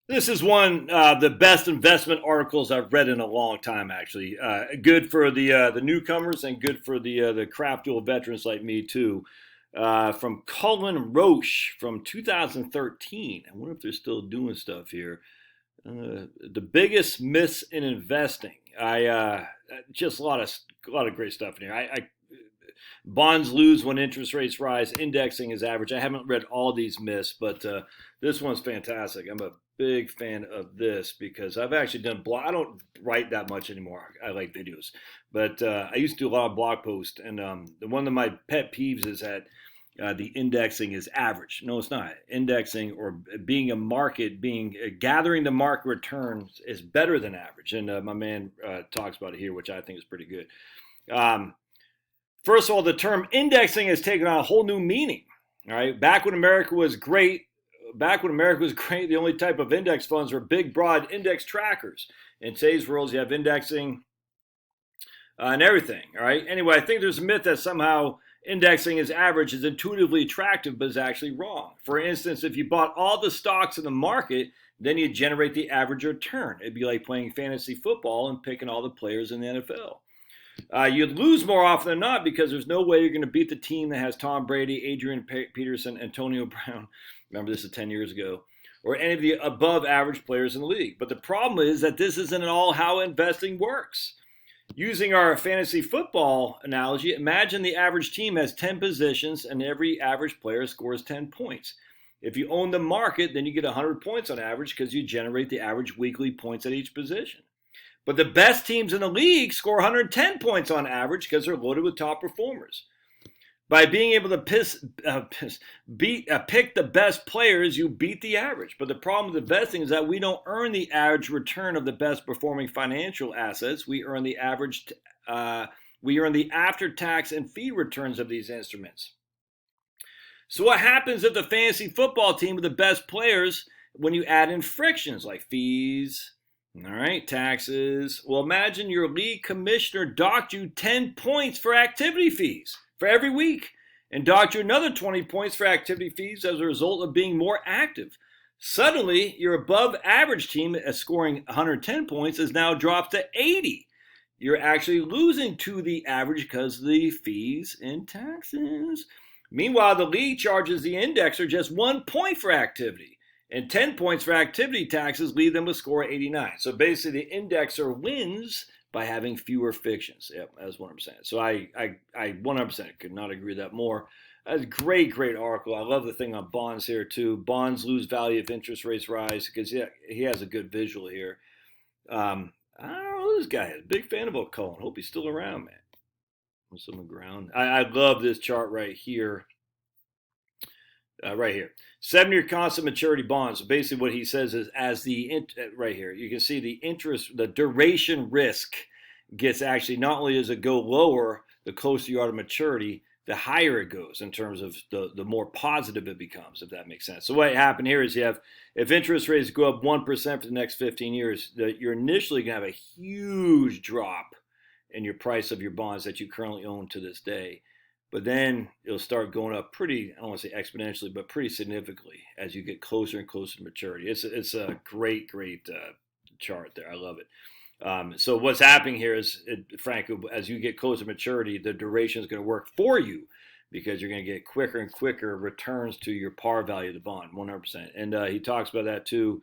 This is one of the best investment articles I've read in a long time. Actually, good for the newcomers and good for the craft dual veterans like me too. From Cullen Roche from 2013. I wonder if they're still doing stuff here. The biggest myths in investing. I just a lot of great stuff in here. Bonds lose when interest rates rise. Indexing is average. I haven't read all these myths, but this one's fantastic. I'm a big fan of this because I've actually done blog. I don't write that much anymore. I like videos, but I used to do a lot of blog posts, and one of my pet peeves is that the indexing is average. No, it's not. Indexing or being a market, being gathering the market returns is better than average, and my man talks about it here, which I think is pretty good. Um, First of all, the term indexing has taken on a whole new meaning. All right, back when America was great, the only type of index funds were big, broad index trackers. In today's world, you have indexing and everything. All right. Anyway, I think there's a myth that somehow indexing as average is intuitively attractive, but is actually wrong. For instance, if you bought all the stocks in the market, then you generate the average return. It'd be like playing fantasy football and picking all the players in the NFL. You'd lose more often than not because there's no way you're going to beat the team that has Tom Brady, Adrian Peterson, Antonio Brown. Remember, this is 10 years ago. Or any of the above average players in the league. But the problem is that this isn't at all how investing works. Using our fantasy football analogy, imagine the average team has 10 positions and every average player scores 10 points. If you own the market, then you get 100 points on average because you generate the average weekly points at each position. But the best teams in the league score 110 points on average because they're loaded with top performers. By being able to pick the best players, you beat the average. But the problem with investing is that we don't earn the average return of the best performing financial assets. We earn the after-tax and fee returns of these instruments. So what happens if the fantasy football team with the best players, when you add in frictions like fees, all right, taxes? Well, imagine your league commissioner docked you 10 points for activity fees for every week and docked you another 20 points for activity fees as a result of being more active. Suddenly, your above average team scoring 110 points is now dropped to 80. You're actually losing to the average because of the fees and taxes. Meanwhile, the league charges the indexer just 1 point for activity. And 10 points for activity taxes leave them with score 89. So basically, the indexer wins by having fewer fictions. Yep, that's what I'm saying. So I 100% could not agree with that more. That's a great, great article. I love the thing on bonds here, too. Bonds lose value if interest rates rise because he has a good visual here. I don't know who this guy is. Big fan of Cullen. Hope he's still around, man. What's on the ground? I love this chart right here. Right here, 7-year constant maturity bonds. So basically, what he says is, right here, you can see the duration risk gets actually not only does it go lower the closer you are to maturity, the higher it goes in terms of the more positive it becomes, if that makes sense. So what happened here is if interest rates go up 1% for the next 15 years, you're initially going to have a huge drop in your price of your bonds that you currently own to this day. But then it'll start going up pretty, I don't want to say exponentially, but pretty significantly as you get closer and closer to maturity. It's a great, great chart there. I love it. So what's happening here is, frankly, as you get closer to maturity, the duration is going to work for you because you're going to get quicker and quicker returns to your par value of the bond, 100%. And he talks about that too.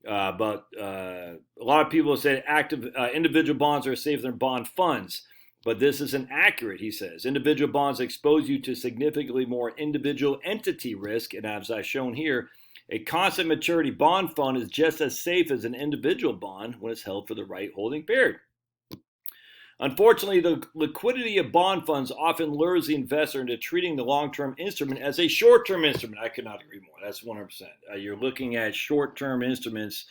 But a lot of people say individual bonds are safer than bond funds. But this isn't accurate, he says. Individual bonds expose you to significantly more individual entity risk. And as I've shown here, a constant maturity bond fund is just as safe as an individual bond when it's held for the right holding period. Unfortunately, the liquidity of bond funds often lures the investor into treating the long-term instrument as a short-term instrument. I could not agree more. That's 100%. You're looking at short-term instruments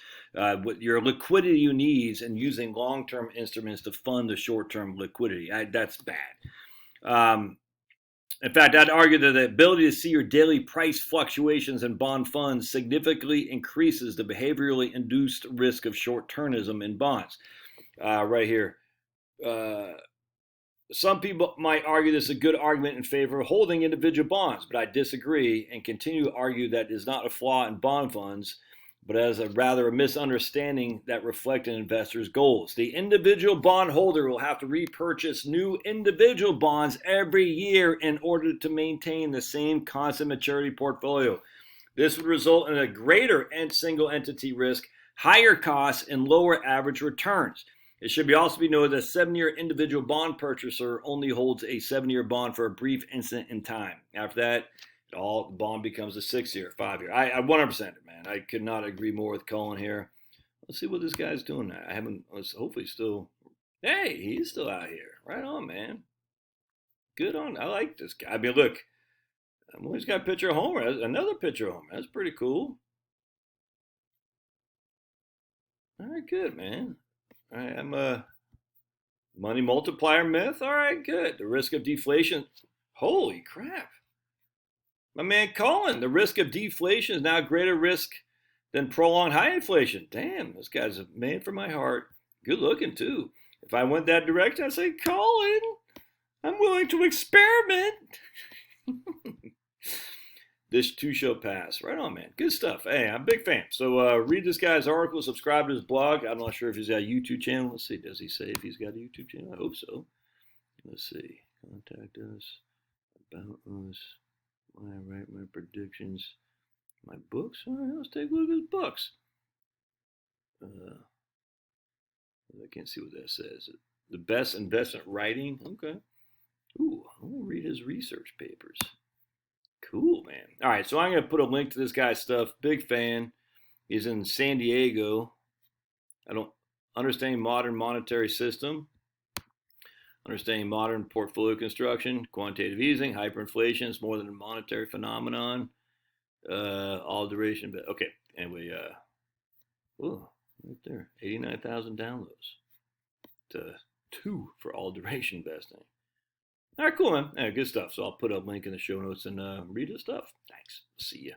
with your liquidity you need and using long-term instruments to fund the short-term liquidity. That's bad. In fact, I'd argue that the ability to see your daily price fluctuations in bond funds significantly increases the behaviorally induced risk of short-termism in bonds. Right here. Some people might argue this is a good argument in favor of holding individual bonds, but I disagree and continue to argue that is not a flaw in bond funds, but as rather a misunderstanding that reflect an investor's goals. The individual bondholder will have to repurchase new individual bonds every year in order to maintain the same constant maturity portfolio. This would result in a greater single entity risk, higher costs, and lower average returns. It should also be noted that a 7-year individual bond purchaser only holds a 7-year bond for a brief instant in time. After that, the bond becomes a 6-year, 5-year. I 100% it, man. I could not agree more with Colin here. Let's see what this guy's doing now. I haven't, hopefully still, hey, he's still out here. Right on, man. Good on, I like this guy. I mean, look, he's got a picture of Homer. Another picture of Homer. That's pretty cool. All right, good, man. All right, I'm a money multiplier myth. All right, good. The risk of deflation. Holy crap. My man Colin, the risk of deflation is now a greater risk than prolonged high inflation. Damn, this guy's a man for my heart. Good looking, too. If I went that direction, I'd say, Colin, I'm willing to experiment. This too shall pass. Right on, man. Good stuff. Hey, I'm a big fan. So read this guy's article, subscribe to his blog. I'm not sure if he's got a YouTube channel. Let's see. Does he say if he's got a YouTube channel? I hope so. Let's see. Contact us. About us. I write my predictions. My books? All right, let's take a look at his books. I can't see what that says. The best investment writing? Okay. Ooh, I'm going to read his research papers. Cool, man. All right, so I'm going to put a link to this guy's stuff. Big fan. He's in San Diego. I don't understand modern monetary system. Understanding modern portfolio construction, quantitative easing, hyperinflation is more than a monetary phenomenon. All duration, but okay. Anyway, oh, right there, 89,000 downloads. To 2 for all duration investing. All right, cool, man. Yeah, good stuff. So I'll put a link in the show notes and read his stuff. Thanks. See ya.